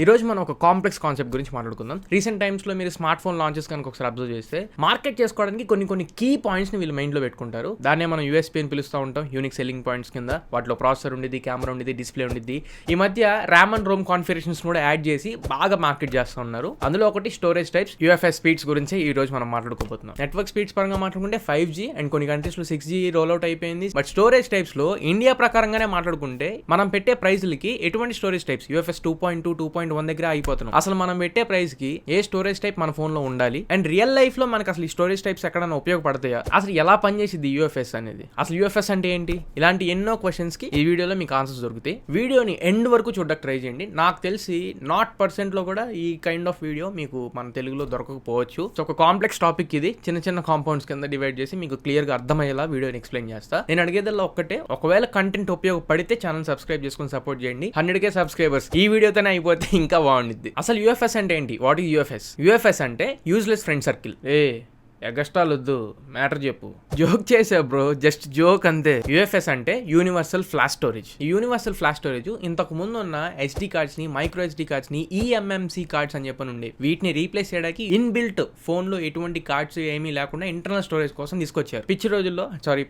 ఈ రోజు మనం ఒక కాంప్లెక్స్ కాన్సెప్ట్ గురించి మాట్లాడుకుందాం. రీసెంట్ టైమ్స్ లో మీరు స్మార్ట్ ఫోన్ లాంచెస్ కనుక ఒకసారి అబ్జర్వ్ చేస్తే మార్కెట్ చేసుకోవడానికి కొన్ని కీ పాయింట్స్ ని వీళ్ళు మైండ్ లో పెట్టుకుంటారు. దాన్నే మనం యూఎస్పీ అని పిలుస్తూ ఉంటాం, యూనిక్ సెల్లింగ్ పాయింట్స్ కింద. వాటిలో ప్రాసెసర్ ఉండేది, కెమెరా ఉండేది, డిస్ప్లే ఉండేది. ఈ మధ్య ర్యామ్ అండ్ రోమ్ కాన్ఫిగరేషన్స్ కూడా యాడ్ చేసి బాగా మార్కెట్ చేస్తూ ఉన్నారు. అందులో ఒకటి స్టోరేజ్ టైప్స్, యూఎఫ్ఎస్ స్పీడ్స్ గురించి ఈ రోజు మనం మాట్లాడుకోబోతున్నాం. నెట్వర్క్ స్పీడ్స్ పరంగా మాట్లాడుకుంటే 5G అండ్ కొన్ని కంట్రీస్ లో 6G రోల్అవుట్ అయిపోయింది. బట్ స్టోరేజ్ టైప్స్ లో ఇండియా ప్రకారంగానే మాట్లాడుకుంటే మనం పెట్టే ప్రైజ్లకి ఎటువంటి స్టోరేజ్ టైప్స్ యూఎఫ్ఎస్ 2.2, 2.1 దగ్గర అయిపోతున్నాం. అసలు మనం పెట్టే ప్రైస్ కి ఏ స్టోరేజ్ టైప్ మన ఫోన్ లో ఉండాలి అండ్ రియల్ లైఫ్ లో మనకి అసలు ఈ స్టోరేజ్ టైప్స్ ఎక్కడైనా ఉపయోగపడతాయా, అసలు ఎలా పనిచేసింది యూఎఫ్ఎస్ అనేది, అసలు యూఎఫ్ఎస్ అంటే ఏంటి, ఇలాంటి ఎన్నో క్వశ్చన్స్ కి ఈ వీడియోలో మీకు ఆన్సర్స్ దొరుకుతాయి. వీడియోని ఎండ్ వరకు చూడడానికి ట్రై చేయండి. నాకు తెలిసి 0% లో కూడా ఈ కైండ్ ఆఫ్ వీడియో మీకు మన తెలుగులో దొరకకపోవచ్చు. సో ఒక కాంప్లెక్స్ టాపిక్ ఇది, చిన్న కాంపౌండ్స్ కింద డివైడ్ చేసి మీకు క్లియర్ గా అర్థమయ్యేలా వీడియోని ఎక్స్ప్లెయిన్ చేస్తా. నేను అడిగేదల్లా ఒక్కటే, ఒకవేళ కంటెంట్ ఉపయోగపడితే ఛానల్ సబ్స్క్రైబ్ చేసుకుని సపోర్ట్ చేయండి. 100K సబ్స్క్రైబర్స్ ఈ వీడియోతోనే అయిపోతే ఇంకా బాగుండిద్ది. అసలు యూఎఫ్ఎస్ అంటే ఏంటి? What is UFS? యూఎఫ్ఎస్ అంటే యూజ్లెస్ ఫ్రెండ్ సర్కిల్. ఎగస్టాల్ వద్దు, మ్యాటర్ చెప్పు. జోక్ చేసా బ్రో, జస్ట్ జోక్ అంతే. యూఎఫ్ఎస్ అంటే యూనివర్సల్ ఫ్లాష్ స్టోరేజ్. ఈ యూనివర్సల్ ఫ్లాష్ స్టోరేజ్ ఇంతకు ముందు ఉన్న SD కార్డ్స్ ని, మైక్రో SD కార్డ్స్ ని eMMC కార్డ్స్ అని చెప్పని ఉండే. వీటిని రీప్లేస్ చేయడానికి ఇన్బిల్ట్ ఫోన్ లో ఎటువంటి కార్డ్స్ ఏమీ లేకుండా ఇంటర్నల్ స్టోరేజ్ కోసం తీసుకొచ్చారు.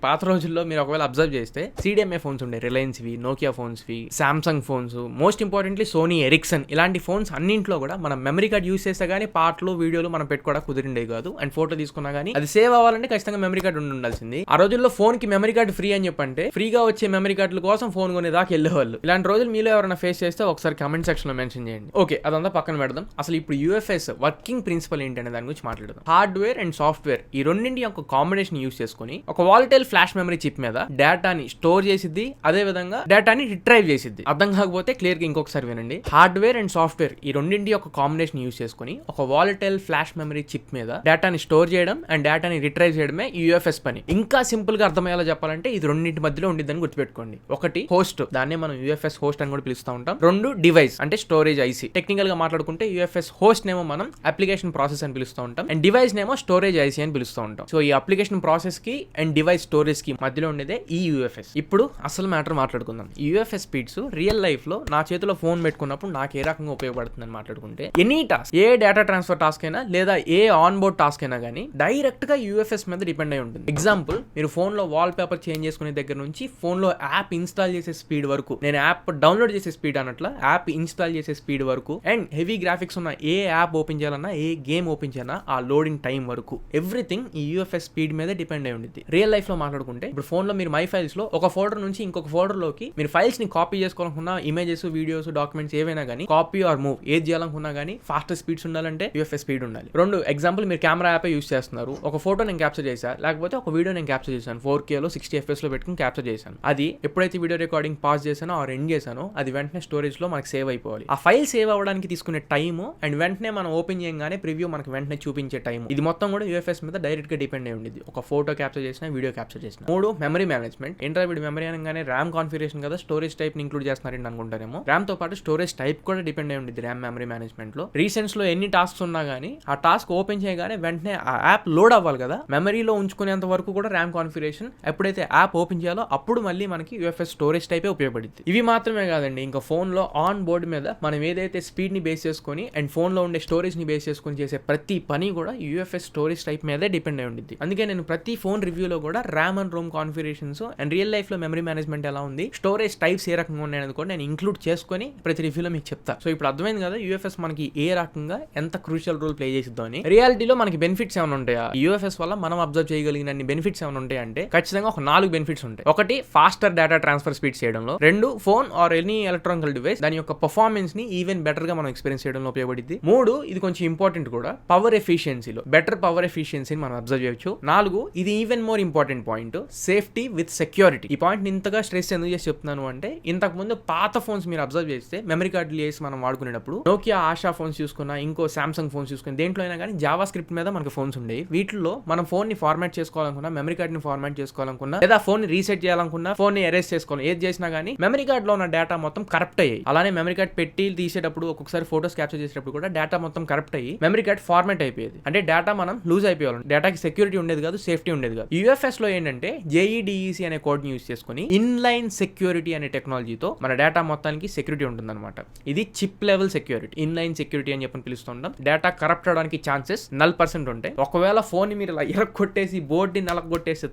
పాత రోజుల్లో మీరు ఒకవేళ అబ్జర్వ్ చేస్తే CDMA ఫోన్స్ ఉండే, రిలయన్స్ వి, నోకియా ఫోన్స్ వి, Samsung phones, most importantly Sony Ericsson, ఇలాంటి ఫోన్స్ అన్నింట్లో కూడా మనం మెమరీ కార్డ్ యూస్ చేస్తే గానీ పాటలు వీడియోలు మనం పెట్టుకోవడానికి కుదిరిండే కాదు. అండ్ ఫోటో తీసుకున్నా కానీ అది సేవ్ అవ్వాలంటే ఖచ్చితంగా మెమరీ కార్డ్ ఉండాల్సింది. ఆ రోజుల్లో ఫోన్ కి మెమరీ కార్డ్ ఫ్రీ అని చెప్పంటే ఫ్రీగా వచ్చే మెమరీ కార్డుల కోసం ఫోన్ కొనేదాకా వెళ్ళేవాళ్ళు. ఇలాంటి రోజులు మీలో ఎవరైనా ఫేస్ చేస్తే ఒకసారి కమెంట్ సెక్షన్ లో మెన్షన్ చేయండి. ఓకే, అదంతా పక్కన పెడదాం. అసలు ఇప్పుడు యూఎఫ్ఎస్ వర్కింగ్ ప్రిన్సిపల్ ఏంటనే దాని గురించి మాట్లాడదాం. హార్డ్వేర్ అండ్ సాఫ్ట్వేర్ ఈ రెండింటి యొక్క కాంబినేషన్ యూస్ చేసుకుని ఒక వాలటైల్ ఫ్లాష్ మెమరీ చిప్ మీద డేటాని స్టోర్ చేసిద్ది, అదే విధంగా డేటాని రిట్రైవ్ చేసిద్ది. అర్థం కాకపోతే క్లియర్ గా ఇంకొకసారి వినండి. హార్డ్వేర్ అండ్ సాఫ్ట్వేర్ ఈ రెండింటి యొక్క కాంబినేషన్ యూస్ చేసుకుని ఒక వాలటైల్ ఫ్లాష్ మెమరీ చిప్ మీద డేటాని స్టోర్ చేయడం అండ్ డేటాని రిట్రైవ్ చేయడమే యూఎఫ్ఎస్ పని. ఇంకా సింపుల్ గా అర్థమయ్యేలా చెప్పాలంటే ఇది రెండింటి మధ్యలో ఉండిద్దని గుర్తుపెట్టుకోండి. ఒకటి హోస్ట్, దాన్నే మనం యూఎఫ్ఎస్ హోస్ట్ అని కూడా పిలుస్తూ ఉంటాం. రెండు డివైస్ అంటే స్టోరేజ్ ఐసి. టెక్నికల్ గా మాట్లాడుకుంటే యూఎఫ్ఎస్ హోస్ట్ నేమో మనం అప్లికేషన్ ప్రాసెస్ అని పిలుస్తూ ఉంటాం అండ్ డివైస్ నేమో స్టోరేజ్ ఐసి అని పిలుస్తూ ఉంటాం. సో ఈ అప్లికేషన్ ప్రాసెస్ కి అండ్ డివైస్ స్టోరేజ్ కి మధ్యలో ఉండేదే ఈ యూఎఫ్ఎస్. ఇప్పుడు అసలు మ్యాటర్ మాట్లాడుకుందాం. యూఎఫ్ఎస్ స్పీడ్స్ రియల్ లైఫ్ లో నా చేతిలో ఫోన్ పెట్టుకున్నప్పుడు నాకు ఏ రకంగా ఉపయోగపడుతుందని మాట్లాడుకుంటే, ఎనీ టాస్క్, ఏ డేటా ట్రాన్స్ఫర్ టాస్క్ అయినా లేదా ఏ ఆన్ బోర్డ్ టాస్క్ అయినా కానీ డైరెక్ట్ గా యూఎఫ్ఎస్ మీద డిపెండ్ అయి ఉంటుంది. ఎగ్జాంపుల్, మీరు ఫోన్ లో వాల్ పేపర్ చేంజ్ చేసుకునే దగ్గర నుంచి ఫోన్ లో యాప్ ఇన్స్టాల్ చేసే స్పీడ్ వరకు, నేను యాప్ డౌన్లోడ్ చేసే స్పీడ్ అన్నట్ల యాప్ ఇన్స్టాల్ చేసే స్పీడ్ వరకు, అండ్ హెవీ గ్రాఫిక్స్ ఉన్న ఏ యాప్ ఓపెన్ చేయాలన్నా, ఏ గేమ్ ఓపెన్ చేయాలన్నా ఆ లోడింగ్ టైం వరకు ఎవ్రీథింగ్ ఈ యూఎఫ్ఎస్ స్పీడ్ మీద డిపెండ్ అయి ఉంటుంది. రియల్ లైఫ్ లో మాట్లాడుకుంటే ఇప్పుడు ఫోన్ లో మీరు మై ఫైల్స్ లో ఒక ఫోల్డర్ నుంచి ఇంకొక ఫోల్డర్ లోకి మీరు ఫైల్స్ ని కాపీ చేసుకోవాలనుకున్నా, ఇమేజెస్, వీడియోస్, డాక్యుమెంట్స్ ఏవైనా కానీ కాపీ ఆర్ మూవ్ ఏది చేయాలనుకున్నా కానీ ఫాస్టర్ స్పీడ్స్ ఉండాలంటే యూఎఫ్ఎస్ స్పీడ్ ఉండాలి. రెండు ఎగ్జాంపుల్, మీరు కెమెరా యాప్ యూస్ చేస్తున్నారు. ఒక ఫోటో నేను క్యాప్చర్ చేశా, లేకపోతే ఒక వీడియో నేను క్యాప్చర్ చేశాను, 4Kలో 60 FPS లో పెట్టుకుని క్యాప్చర్ చేశాను. అది ఎప్పుడైతే వీడియో రికార్డింగ్ పాజ్ చేశానో ఆర్ ఎండ్ చేశానో అది వెంటనే స్టోరేజ్ లో మనకి సేవ్ అయిపోవాలి. ఆ ఫైల్ సేవ్ అవ్వడానికి తీసుకునే టైమ్ అండ్ వెంటనే మనం ఓపెన్ చేయగానే ప్రివ్యూ మనకి వెంటనే చూపించే టైం, ఇది మొత్తం కూడా యూఎఫ్ఎస్ మీద డైరెక్ట్ గా డిపెండ్ అయి ఉండేది. ఒక ఫోటో క్యాప్చర్ చేసినా, వీడియో క్యాప్చర్ చేసినా. మూడు, మెమరీ మేనేజ్మెంట్. ఇంటర్వ్యూ మెమరీ అనగానే ర్యామ్ కాన్ఫిగరేషన్ కదా, స్టోరేజ్ టైప్ ని ఇంక్లూడ్ చేస్తున్నారండి అనుకుంటారేమో. ర్యామ్ తో పాటు స్టోరేజ్ టైప్ కూడా డిపెండ్ అయి ఉండేది ర్యామ్ మెమరీ మేనేజ్మెంట్ లో. రీసెంట్స్ లో ఎన్ని టాస్క్స్ ఉన్నా గానీ ఆ టాస్క్ ఓపెన్ చేయగానే వెంటనే ఆ యాప్ లోడ్ అవ్వాలి కదా, మెమరీలో ఉంచుకునేంత వరకు కూడా ర్యామ్ కాన్ఫిగరేషన్ ఎప్పుడైతే యాప్ ఓపెన్ చేయాలో అప్పుడు మళ్ళీ మనకి యూఎఫ్ఎస్ స్టోరేజ్ టైపే ఉపయోగపడుతుంది. ఇవి మాత్రమే కాదండి, ఇంకా ఫోన్ లో ఆన్ బోర్డ్ మీద మనం ఏదైతే స్పీడ్ ని బేస్ చేసుకొని అండ్ ఫోన్ లో ఉండే స్టోరేజ్ ని బేస్ చేసుకొని చేసే ప్రతి పని కూడా యూఎఫ్ఎస్ స్టోరేజ్ టైప్ మీదే డిపెండ్ అయి ఉంటుంది. అందుకే నేను ప్రతి ఫోన్ రివ్యూలో కూడా RAM and Rome configurations and real life లో మెమరీ మేనేజ్మెంట్ ఎలా ఉంది, స్టోరేజ్ టైప్స్ ఏ రకంగా ఉన్నాయని కూడా నేను ఇంక్లూడ్ చేసుకొని ప్రతి రివ్యూలో మీకు చెప్తా. సో ఇప్పుడు అర్థమైంది కదా యూఎఫ్ఎస్ మనకి ఏ రకంగా ఎంత క్రూషియల్ రోల్ ప్లే చేసిద్దో అని. రియాలిటీలో మనకి బెనిఫిట్స్ ఏమైనా ఉంటాయా? యూఎఫ్ఎస్ వల్ల మనం అబ్జర్వ్ చేయగలిగిన బెనిఫిట్స్ ఏమైనా ఉంటాయి అంటే ఖచ్చితంగా ఒక 4 బెనిఫిట్స్ ఉంటాయి. ఒకటి, ఫాస్టర్ డేటా ట్రాన్స్ఫర్ స్పీడ్ చేయడంలో. రెండు, phone or any electronical device దాని యొక్క పర్ఫార్మెన్స్ ని ఈవెన్ బెటర్ గా మనం ఎక్స్పీరియన్స్ చేయడంలో ఉపయోగపడుతుంది. మూడు, ఇది కొంచెం ఇంపార్టెంట్ కూడా, పవర్ ఎఫిషియన్సీలో బెటర్ పవర్ ఎఫిషియన్సీని మనం అబ్జర్వ్ చేయొచ్చు. నాలుగు, ఇది even more important point, safety with security. ఈ పాయింట్ ఇంతగా స్ట్రెస్ ఎందుకు చేసి చెప్తున్నాను అంటే, ఇంతకు ముందు పాత ఫోన్స్ మీరు అబ్జర్వ్ చేస్తే మెమరీ కార్డులు వేసి మనం వాడుకునేటప్పుడు నోకియా ఆషా ఫోన్స్ చూసుకున్నా, ఇంకో సామ్సంగ్ ఫోన్స్ చూసుకుని దేంట్లో అయినా కానీ జావా స్క్రిప్ట్ మీద మనకు ఫోన్స్ ఉండేవి. ఉంటాయి. వీటిలో మనం ఫోన్ ని ఫార్మాట్ చేసుకోవాలనుకున్నా, మెమరీ కార్డ్ ని ఫార్మాట్ చేసుకోవాలనుకున్నా, లేదా ఫోన్ ని రీసెట్ చేయాలనుకున్నా, ఫోన్ ని ఎరేస్ చేసుకోవాలి, ఏది చేసినా గానీ మెమరీ కార్డ్ లో ఉన్న డేటా మొత్తం కరప్ట్ అయ్యాయి. అలానే మెమరీ కార్డ్ పెట్టి తీసేటప్పుడు ఒక్కొక్కసారి ఫోటోస్ క్యాప్చర్ చేసేటప్పుడు కూడా డేటా మొత్తం కరప్ట్ అయ్యి మెమరీ కార్డ్ ఫార్మాట్ అయిపోయేది. అంటే డేటా మనం లూజ్ అయిపోవాలి. డేటాకి సెక్యూరిటీ ఉండేది కాదు, సేఫ్టీ ఉండేది కాదు. యూఎఫ్ఎస్ లో ఏంటంటే JEDEC అనే కోడ్ ని యూజ్ చేసుకుని ఇన్లైన్ సెక్యూరిటీ అనే టెక్నాలజీతో మన డేటా మొత్తానికి సెక్యూరిటీ ఉంటుందన్నమాట. ఇది chip level security, inline security అని చెప్పని పిలుస్తుంటాం. డేటా కరప్ట్ అవడానికి ఛాన్సెస్ 0% ఉంటాయి. ఒకవేళ ఫోన్ ని మీరు ఇలా కొట్టేసి బోర్డు ని నలగొట్టేస్తే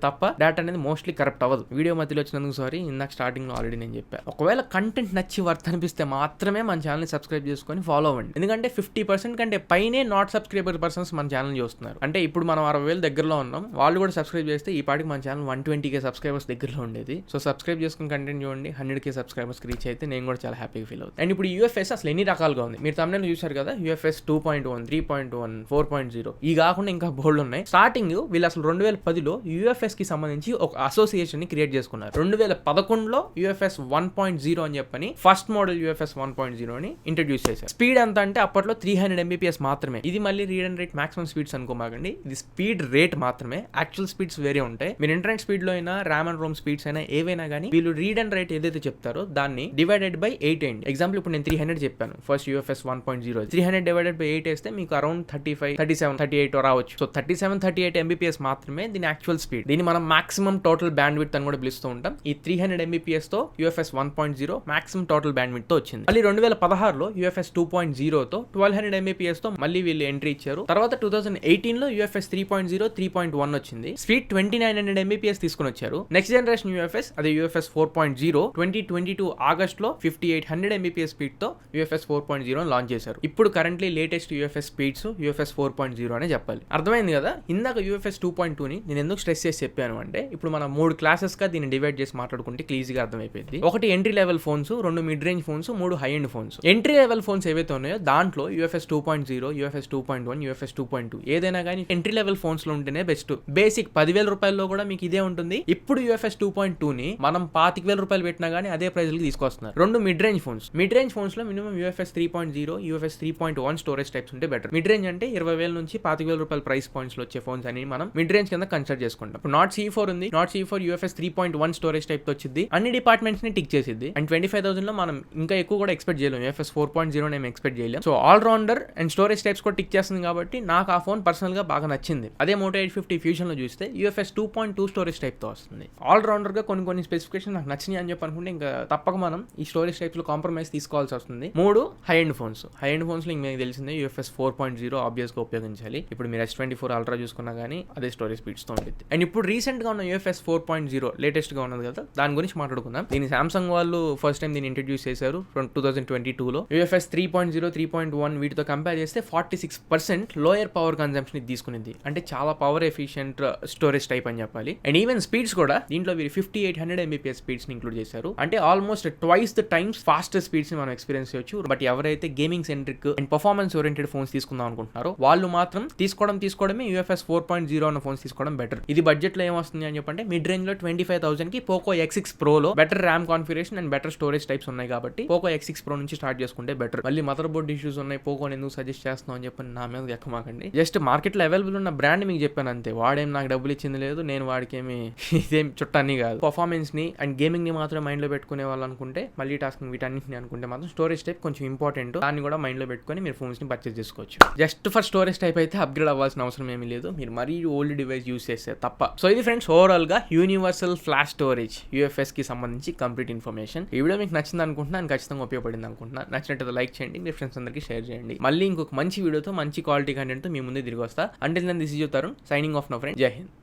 తప్ప డేటా అనేది మోస్ట్లీ కరప్ట్ అవ్వదు. వీడియో మధ్యలో వచ్చినందుకు సారీ, ఇందాక స్టార్టింగ్ లో ఆల్రెడీ నేను చెప్పాను. ఒకవేళ కంటెంట్ నచ్చి వర్త్ అనిపిస్తే మాత్రమే మన ఛానల్ ని సబ్స్క్రైబ్ చేసుకొని ఫాలో అవ్వండి. ఎందుకంటే 50% కంటే పైనే నాట్ సబ్స్క్రైబర్ పర్సన్స్ మన ఛానల్ చూస్తున్నారు. అంటే ఇప్పుడు మనం 60,000 దగ్గరలో ఉన్నాం. వాళ్ళు కూడా సబ్స్క్రైబ్ చేస్తే ఈ పాటికి మన ఛానల్ 120K సబ్స్క్రైబర్స్ దగ్గరలో ఉండేది. సో సబ్స్క్రైబ్ చేసుకుని కంటెంట్ చూడండి. 100K సబ్స్క్రైబర్స్ రీచ్ అయితే నేను కూడా చాలా హ్యాపీగా ఫీల్ అవుతాను. అండ్ ఇప్పుడు UFS అసలు ఎన్ని రకాలుగా ఉంది మీరు thumbnail చూశారు కదా. UFS 2.1, 3.1, 4.0 ఈ కాకుండా ఇంకా బోల్డ్ ఉన్నాయి. స్టార్టింగ్ వీళ్ళు అసలు 2010లో UFS కి సంబంధించి ఒక అసోసియేషన్ ని క్రియేట్ చేసుకున్నారు. 2011లో UFS 1.0 అని చెప్పని ఫస్ట్ మోడల్ UFS 1.0 ని ఇంట్రడ్యూస్ చేశారు. స్పీడ్ ఎంత అంటే అప్పట్లో 300 Mbps మాత్రమే. ఇది మళ్ళీ read and write maximum speeds అనుకోమాకండి, ఇది స్పీడ్ రేట్ మాత్రమే. యాక్చువల్ స్పీడ్స్ వేరే ఉంటాయి. మీరు ఇంటర్నెట్ స్పీడ్ లో అయినా, ర్యామ్ అండ్ రోమ్ స్పీడ్స్ అయినా ఏవైనా కానీ వీళ్ళు రీడ్ అండ్ రైట్ ఏదైతే చెప్తారో దాన్ని డివైడెడ్ బై 8 అయింది. ఎగ్జాంపుల్ ఇప్పుడు నేను 300 చెప్పాను ఫస్ట్ UFS 1.0, 300 డివైడెడ్ బై 8 వేస్తే మీకు అరౌండ్ 35, 37, 38 రావచ్చు. సో 37, 38 Mbps మాత్రమే దీని యాక్చువల్ స్పీడ్. దీన్ని మనం మాక్సిమం టోటల్ బ్యాండ్ విడ్త్ అని కూడా పిలుస్తూ ఉంటాం. ఈ 300 Mbps తో UFS 1.0 maximum total band width తో వచ్చింది. మళ్ళీ 2016లో UFS 2.0 తో 1200 Mbps తో మళ్ళీ వీళ్ళు ఎంట్రీ ఇచ్చారు. తర్వాత 2018లో UFS 3.0, 3.1 వచ్చింది. స్పీడ్ 2900 Mbps తీసుకుని వచ్చారు. నెక్స్ట్ జనరేషన్ UFS అదే UFS 4.0 2022 ఆగస్ట్ లో 5800 Mbps స్పీడ్ తో UFS 4.0 లాంచ్ చేశారు. ఇప్పుడు currently latest UFS speeds UFS 4.0 అనే చెప్పాలి. అర్థమైంది కదా. ఇందాక UFS 2.2 ని నేను ఎందుకు స్ట్రెస్ చేసి చెప్పాను అంటే ఇప్పుడు మనం 3 క్లాసెస్ గా దీన్ని డివైడ్ చేసి మాట్లాడుకుంటే క్లీజ్గా అర్థమైపోయింది. ఒకటి entry level phones, 2 mid range phones, 3 high end phones. Entry level phones ఏవైతే ఉన్నాయో దాంట్లో UFS 2.0, UFS 2.1, UFS 2.2 ఏదైనా కానీ ఎంట్రీ లెవెల్ ఫోన్స్ లో ఉంటేనే బెస్ట్. బేసిక్ 10,000 రూపాయల్లో కూడా మీకు ఇదే ఉంటుంది. ఇప్పుడు UFS 2.2 ని మనం 25,000 రూపాయలు పెట్టినా గానీ అదే ప్రైస్ కి తీసుకొస్తున్నారు. 2 mid range phones. Mid range phones లో minimum UFS 3.0, UFS 3.1 storage types ఉంటే బెటర్. మిడ్ రేంజ్ అంటే 20,000 నుంచి 25,000 రూపాయల ప్రైస్ పాయింట్స్ లో వచ్చే ఫోన్స్ అని మనం మిడ్ రేంజ్ కింద కన్సిడర్ చేసుకుంటాం. ఇప్పుడు నాట్ C4 ఉంది. Not C4 UFS 3.1 storage type తో వచ్చింది. అన్ని డిపార్ట్మెంట్స్ ని టిక్ చేసింది. అండ్ 25,000 లో మనం ఇంకా ఎక్కువ కూడా ఎక్స్పెక్ట్ చేయలేం. UFS 4.0 నేను ఎక్స్పెక్ట్ చేయలేం. So all rounder and storage types కూడా టిక్ చేస్తుంది కాబట్టి నాకు ఆ ఫోన్ పర్సనల్ గా బాగా నచ్చింది. అదే Moto 850 ఫ్యూజన్ లో చూస్తే UFS 2.2 స్టోరేజ్ టైప్ తో వస్తుంది. ఆల్ రౌండర్ గా కొన్ని స్పెసిఫికేషన్ నాకు నచ్చినాయి అని చెప్పి అనుకుంటే ఇంకా తప్పక మనం ఈ స్టోరేజ్ టైప్స్ లో కాంప్రమైజ్ తీసుకోవాల్సి వస్తుంది. 3 high end phones. High end phones లో మీకు తెలిసిందే UFS 4.0 ఆబ్వియస్ గా ఉపయోగించాలి. ఇప్పుడు మీరు S24 అల్ట్రా చూసుకున్నా గానీ అదే స్టోరేజ్ స్పీడ్స్ తో ఉంటుంది. అండ్ ఇప్పుడు రీసెంట్ గా ఉన్న UFS 4.0 లేటెస్ట్ గా ఉన్నది కదా, దాని గురించి మాట్లాడుకుందాం. దీన్ని సామ్సంగ్ వాళ్ళు ఫస్ట్ టైం దీన్ని ఇంట్రడ్యూస్ చేశారు 2022లో. UFS 3.0, 3.1 వీటితో కంపేర్ చేస్తే 46% లోయర్ పవర్ కన్జంప్షన్ ఇది తీసుకునింది. అంటే చాలా పవర్ ఎఫిషియంట్ స్టోరేజ్ టైప్ అని చెప్పాలి. అండ్ ఈవెన్ స్పీడ్స్ కూడా దీంట్లో వీరు 5800 Mbps స్పీడ్స్ ని ఇంక్లూడ్ చేశారు. అంటే almost twice the times faster speeds ని మనం ఎక్స్పీరియన్స్ చేయొచ్చు. బట్ ఎవరైతే gaming centric and performance oriented phones తీసుకుందాం అనుకుంటున్నారో వాళ్ళు మాత్రం తీసుకోవడమే UFS 4.0 అన్న ఫోన్స్ తీసుకోవడం బెటర్. ఇది బడ్జెట్ లో ఏమొస్తుంది అని చెప్పంటే మిడ్ రేంజ్ లో 25,000 కి Poco X6 Pro లో better RAM configuration and better storage types ఉన్నాయి కాబట్టి Poco X6 Pro నుంచి స్టార్ట్ చేసుకుంటే బెటర్. మళ్ళీ మదర్ బోర్డ్ ఇష్యూస్ ఉన్నాయి, Poco ఎందుకు సజెస్ట్ చేస్తున్నాం అని చెప్పి నా మీద ఎక్కమాకండి. జస్ట్ మార్కెట్ లో అవైలబుల్ ఉన్న బ్రాండ్ మీకు చెప్పాను అంతే. వాడేం నాకు డబ్బులు ఇచ్చింది లేదు, నేను వాడికి ఏమి ఇదేం చుట్టాన్ని కాదు. పర్ఫార్మెన్స్ ని అండ్ గేమింగ్ ని మాత్రం మైండ్ లో పెట్టుకునే వాళ్ళు అనుకుంటే, మళ్ళీ టాస్కింగ్ వీటన్నింటిని అనుకుంటే మాత్రం స్టోరేజ్ టైప్ కొంచెం ఇంపార్టెంట్. దాన్ని కూడా మైండ్ లో పెట్టుకొని మీరు ఫోన్స్ ని పర్చేస్ చేసుకోవచ్చు. జస్ట్ ఫర్ స్టోరేజ్ టైప్ అయితే అప్గ్రేడ్ అవ్వాల్సిన అవసరం ఏమీ లేదు, మీరు మరీ ఓల్డ్ డివైస్ యూస్ చేస్తే తప్ప. సో ఇది ఫ్రెండ్స్ ఓవరాల్ గా యూనివర్సల్ ఫ్లాష్ స్టోరేజ్ UFS కి సంబంధించి కంప్లీట్ ఇన్ఫర్మేషన్. ఈ వీడియో మీకు నచ్చింది అనుకుంటున్నాను, ఖచ్చితంగా ఉపయోగపడింది అనుకుంటున్నాను. నచ్చినట్టు లైక్ చేయండి, మీ ఫ్రెండ్స్ అందరికీ షేర్ చేయండి. మళ్ళీ ఇంకొక మంచి వీడియోతో మంచి క్వాలిటీ కంటెంట్ తో మీ ముందే తిరిగి వస్తా. Until then this is your Tarun signing off now friend. జై హింద్.